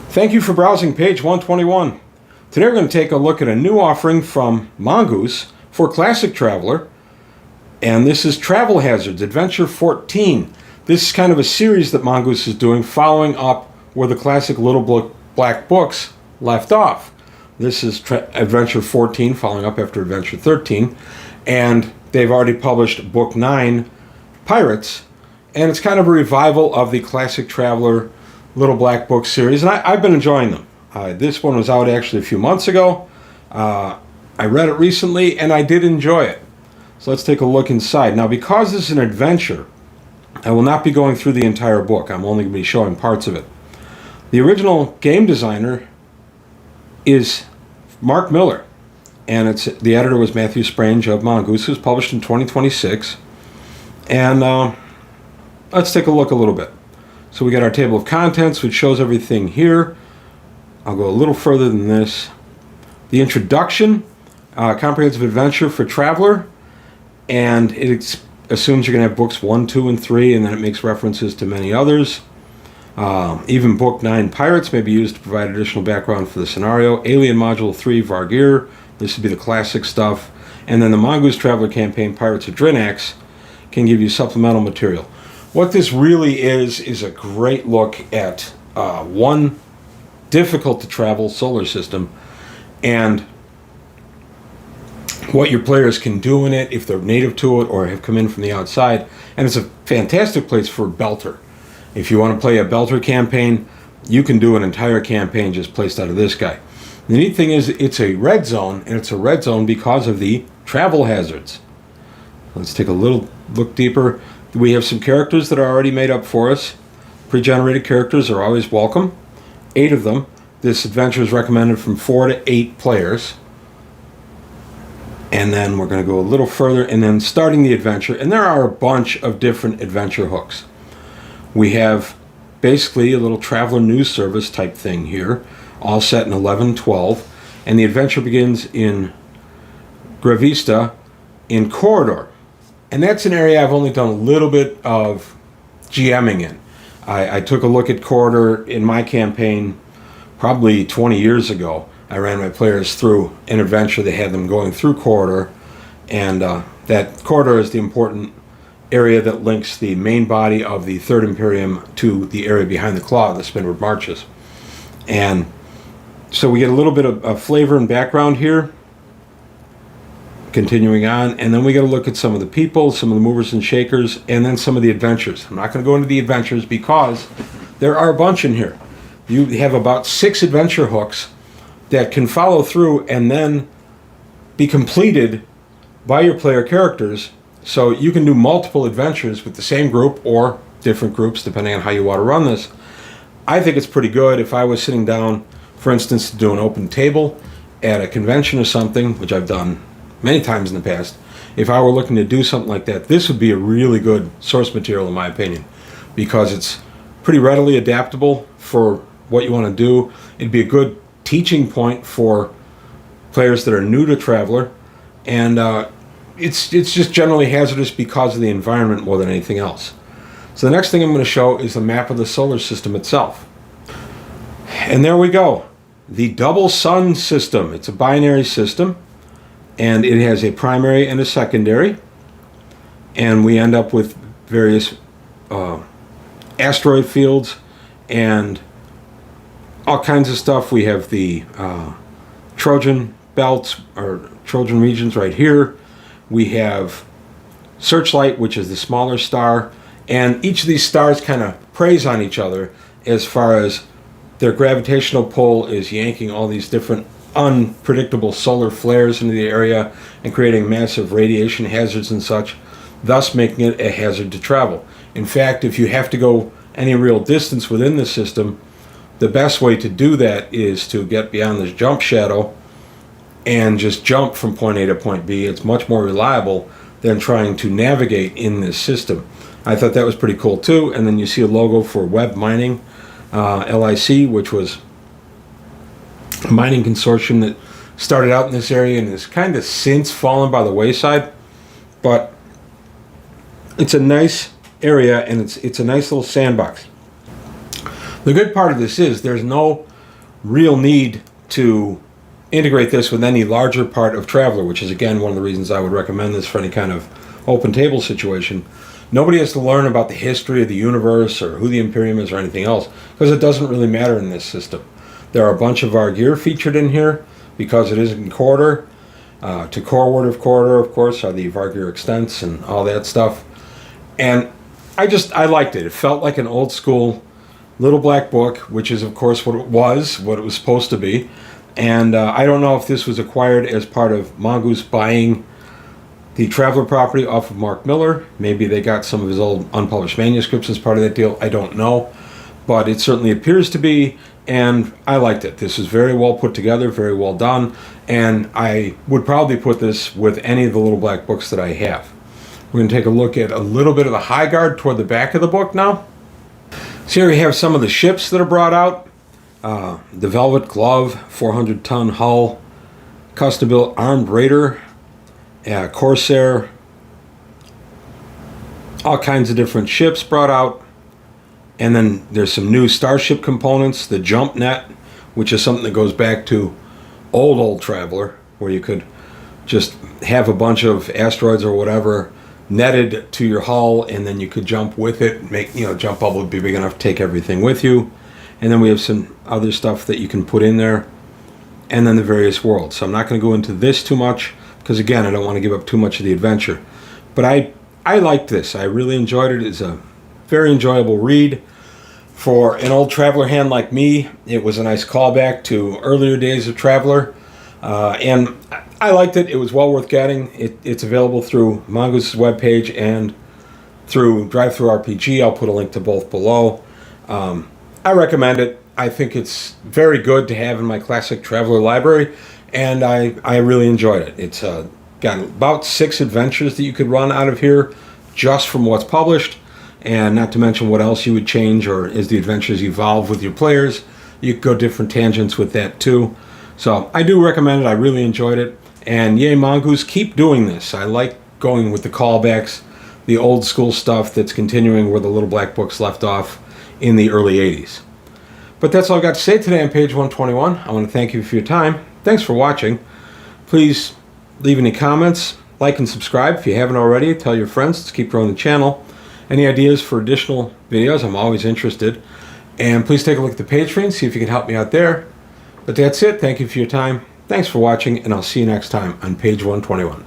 Thank you for browsing page 121. Today we're going to take a look at a new offering from Mongoose for Classic Traveler, and this is Travel Hazards Adventure 14. This is kind of a series that Mongoose is doing, following up where the classic Little Black Books left off. This is Adventure 14, following up after Adventure 13, and they've already published Book 9, Pirates, and it's kind of a revival of the Classic Traveler Little Black Book series, and I've been enjoying them. This one was out actually a few months ago. I read it recently, and I did enjoy it. So let's take a look inside. Now, because this is an adventure, I will not be going through the entire book. I'm only going to be showing parts of it. The original game designer is Mark Miller, and the editor was Matthew Sprange of Mongoose. It was published in 2026. And let's take a look a little bit. So we got our table of contents, which shows everything here. I'll go a little further than this. The introduction, comprehensive adventure for Traveler, and it assumes you're going to have books 1, 2, and 3, and then it makes references to many others. Even Book 9, Pirates, may be used to provide additional background for the scenario. Alien Module 3, Vargir, this would be the classic stuff. And then the Mongoose Traveler campaign, Pirates of Drinax, can give you supplemental material. What this really is a great look at one difficult-to-travel solar system and what your players can do in it if they're native to it or have come in from the outside. And it's a fantastic place for Belter. If you want to play a Belter campaign, you can do an entire campaign just placed out of this guy. The neat thing is it's a red zone, and it's a red zone because of the travel hazards. Let's take a little look deeper. We have some characters that are already made up for us. Pre-generated characters are always welcome. 8 of them. This adventure is recommended from 4 to 8 players. And then we're going to go a little further, and then starting the adventure. And there are a bunch of different adventure hooks. We have basically a little traveler news service type thing here, all set in 1112. And the adventure begins in Gravista in Corridor. And that's an area I've only done a little bit of GMing in. I took a look at Corridor in my campaign probably 20 years ago. I ran my players through an adventure. They had them going through Corridor, and that Corridor is the important area that links the main body of the Third Imperium to the area behind the Claw, the Spinward Marches. And so we get a little bit of flavor and background here. Continuing on, and then we got to look at some of the people, some of the movers and shakers, and then some of the adventures. I'm not going to go into the adventures because there are a bunch in here. You have about 6 adventure hooks that can follow through and then be completed by your player characters, so you can do multiple adventures with the same group or different groups depending on how you want to run this. I think it's pretty good. If I was sitting down, for instance, to do an open table at a convention or something, which I've done many times in the past, if I were looking to do something like that, this would be a really good source material in my opinion, because it's pretty readily adaptable for what you want to do. It'd be a good teaching point for players that are new to Traveler, and it's just generally hazardous because of the environment more than anything else. So the next thing I'm going to show is a map of the solar system itself. And there we go. The double sun system. It's a binary system, and it has a primary and a secondary, and we end up with various asteroid fields and all kinds of stuff. We have the Trojan belts, or Trojan regions right here. We have Searchlight, which is the smaller star, and each of these stars kind of preys on each other as far as their gravitational pull is yanking all these different unpredictable solar flares into the area and creating massive radiation hazards and such, thus making it a hazard to travel. In fact, if you have to go any real distance within the system, the best way to do that is to get beyond this jump shadow and just jump from point A to point B. It's much more reliable than trying to navigate in this system. I thought that was pretty cool too. And then you see a logo for Web Mining, LIC, which was a mining consortium that started out in this area and has kind of since fallen by the wayside. But it's a nice area, and it's a nice little sandbox. The good part of this is there's no real need to integrate this with any larger part of Traveler, which is again one of the reasons I would recommend this for any kind of open table situation. Nobody has to learn about the history of the universe or who the Imperium is or anything else, because it doesn't really matter in this system. There are a bunch of our gear featured in here because it is in quarter. To Coreward of Quarter, of course, are the Vargear Extents and all that stuff. And I liked it. It felt like an old school little black book, which is of course what it was supposed to be. And I don't know if this was acquired as part of Mongoose buying the Traveler property off of Mark Miller. Maybe they got some of his old unpublished manuscripts as part of that deal. I don't know. But it certainly appears to be, and I liked it. This is very well put together, very well done, and I would probably put this with any of the little black books that I have. We're going to take a look at a little bit of the high guard toward the back of the book now. So here we have some of the ships that are brought out. The Velvet Glove, 400-ton hull, custom-built armed raider, Corsair, all kinds of different ships brought out. And then there's some new starship components, the jump net, which is something that goes back to old Traveler, where you could just have a bunch of asteroids or whatever netted to your hull, and then you could jump with it. Jump bubble would be big enough to take everything with you. And then we have some other stuff that you can put in there, and then the various worlds. So I'm not going to go into this too much, because again, I don't want to give up too much of the adventure. But I liked this. I really enjoyed it. It's a very enjoyable read. For an old Traveler hand like me, it was a nice callback to earlier days of Traveler. And I liked it. It was well worth getting. It's available through Mongoose's webpage and through DriveThruRPG. I'll put a link to both below. I recommend it. I think it's very good to have in my classic Traveler library, and I really enjoyed it. It's got about 6 adventures that you could run out of here just from what's published, and not to mention what else you would change, or as the adventures evolve with your players, you could go different tangents with that too. So I do recommend it. I really enjoyed it, and yay Mongoose, keep doing this. I like going with the callbacks, the old school stuff that's continuing where the little black books left off in the early 80s. But that's all I've got to say today on page 121. I want to thank you for your time. Thanks for watching. Please leave any comments, like and subscribe if you haven't already. Tell your friends. Let's keep growing the channel. Any ideas for additional videos? I'm always interested. And please take a look at the page screen, see if you can help me out there. But that's it. Thank you for your time. Thanks for watching, and I'll see you next time on page 121.